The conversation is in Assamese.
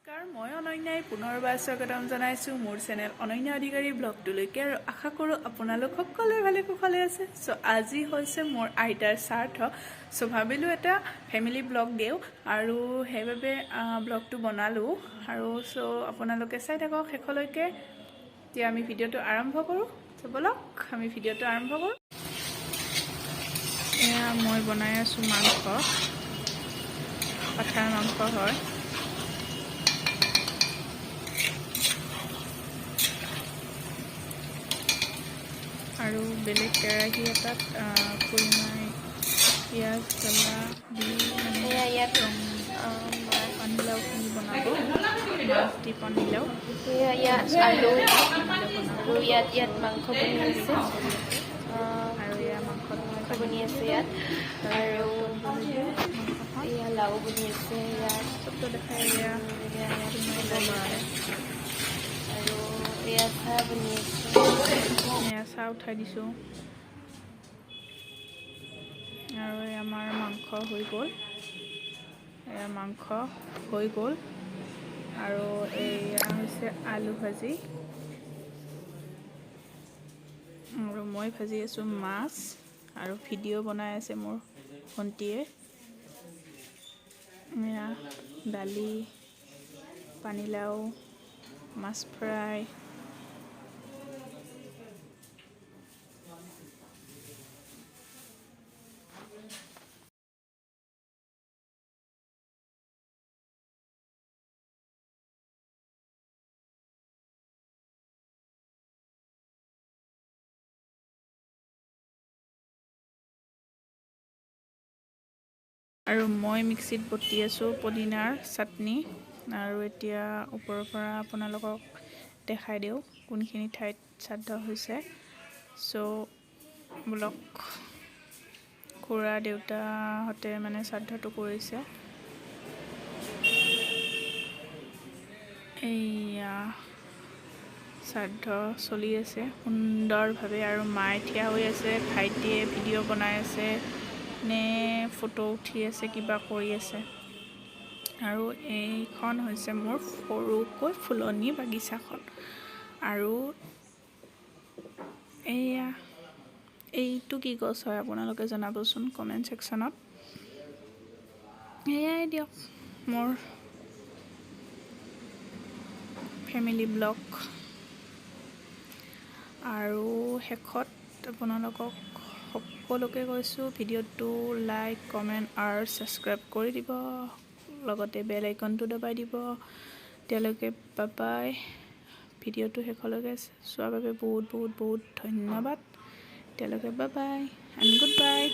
নমস্কাৰ, মই অনন্যাই পুনৰবাৰ স্বাগতম জনাইছোঁ মোৰ চেনেল অনন্য অধিকাৰী ব্লগটোলৈকে আৰু আশা কৰোঁ আপোনালোক সকলোৱে ভালে কুশলে আছে। চ' আজি হৈছে মোৰ আইতাৰ শ্ৰাদ্ধ। চ' ভাবিলোঁ এটা ফেমিলি ব্লগ দিওঁ আৰু সেইবাবে ব্লগটো বনালোঁ আৰু চ' আপোনালোকে চাই থাকক শেষলৈকে। এতিয়া আমি ভিডিঅ'টো আৰম্ভ কৰোঁ। চ' বলক আমি ভিডিঅ'টো আৰম্ভ কৰোঁ। এয়া মই বনাই আছোঁ মাংস, পাঠাৰ মাংস হয়। আৰু বেলেগ কেৰাহী এটাত পৰিমাণে পিঁয়াজ জ্বলা দি পানীলাওখিনি বনাব, মাছ দি পানীলাও আলু আৰু ইয়াত মাংস বনি আছে আৰু এয়া মাংস বনি আছে ইয়াত আৰু এয়া লাও বনি আছে ইয়াত চবটো দেখাই এয়া আৰু এয়া চাহ বনি আছে, এয়া চাহ উঠাই দিছোঁ আৰু আমাৰ মাংস হৈ গ'ল। এয়া মাংস হৈ গ'ল আৰু এয়া হৈছে আলু ভাজি আৰু মই ভাজি আছোঁ মাছ আৰু ভিডিঅ' বনাই আছে মোৰ ভণ্টীয়ে। এয়া দালি, পানীলাও, মাছ ফ্ৰাই, আৰু মই মিক্সিত বটি আছোঁ পদিনাৰ চাটনি। আৰু এতিয়া ওপৰৰ পৰা আপোনালোকক দেখাই দিওঁ কোনখিনি ঠাইত শ্ৰাদ্ধ হৈছে। চ' বোলক খুৰা দেউতাহঁতে মানে শ্ৰাদ্ধটো কৰিছে। এইয়া শ্ৰাদ্ধ চলি আছে সুন্দৰভাৱে আৰু মায়ে থিয় হৈ আছে, ভাইটিয়ে ভিডিঅ' বনাই আছে নে ফটো উঠি আছে, কিবা কৰি আছে। আৰু এইখন হৈছে মোৰ সৰুকৈ ফুলনি বাগিচাখন। আৰু এইটো কি গছ হয় আপোনালোকে জনাবচোন কমেণ্ট ছেকশ্যনত। এয়াই দিয়ক মোৰ ফেমিলি ব্লগ। আৰু শেষত আপোনালোকক সকলোকে কৈছোঁ ভিডিঅ'টো লাইক, কমেণ্ট আৰু ছাবস্ক্ৰাইব কৰি দিব, লগতে বেল আইকনটো দবাই দিব। তেওঁলোকে বাই ভিডিঅ'টো শেষলৈকে চোৱাৰ বাবে বহুত বহুত বহুত ধন্যবাদ। তেওঁলোকে বাই এণ্ড গুড বাই।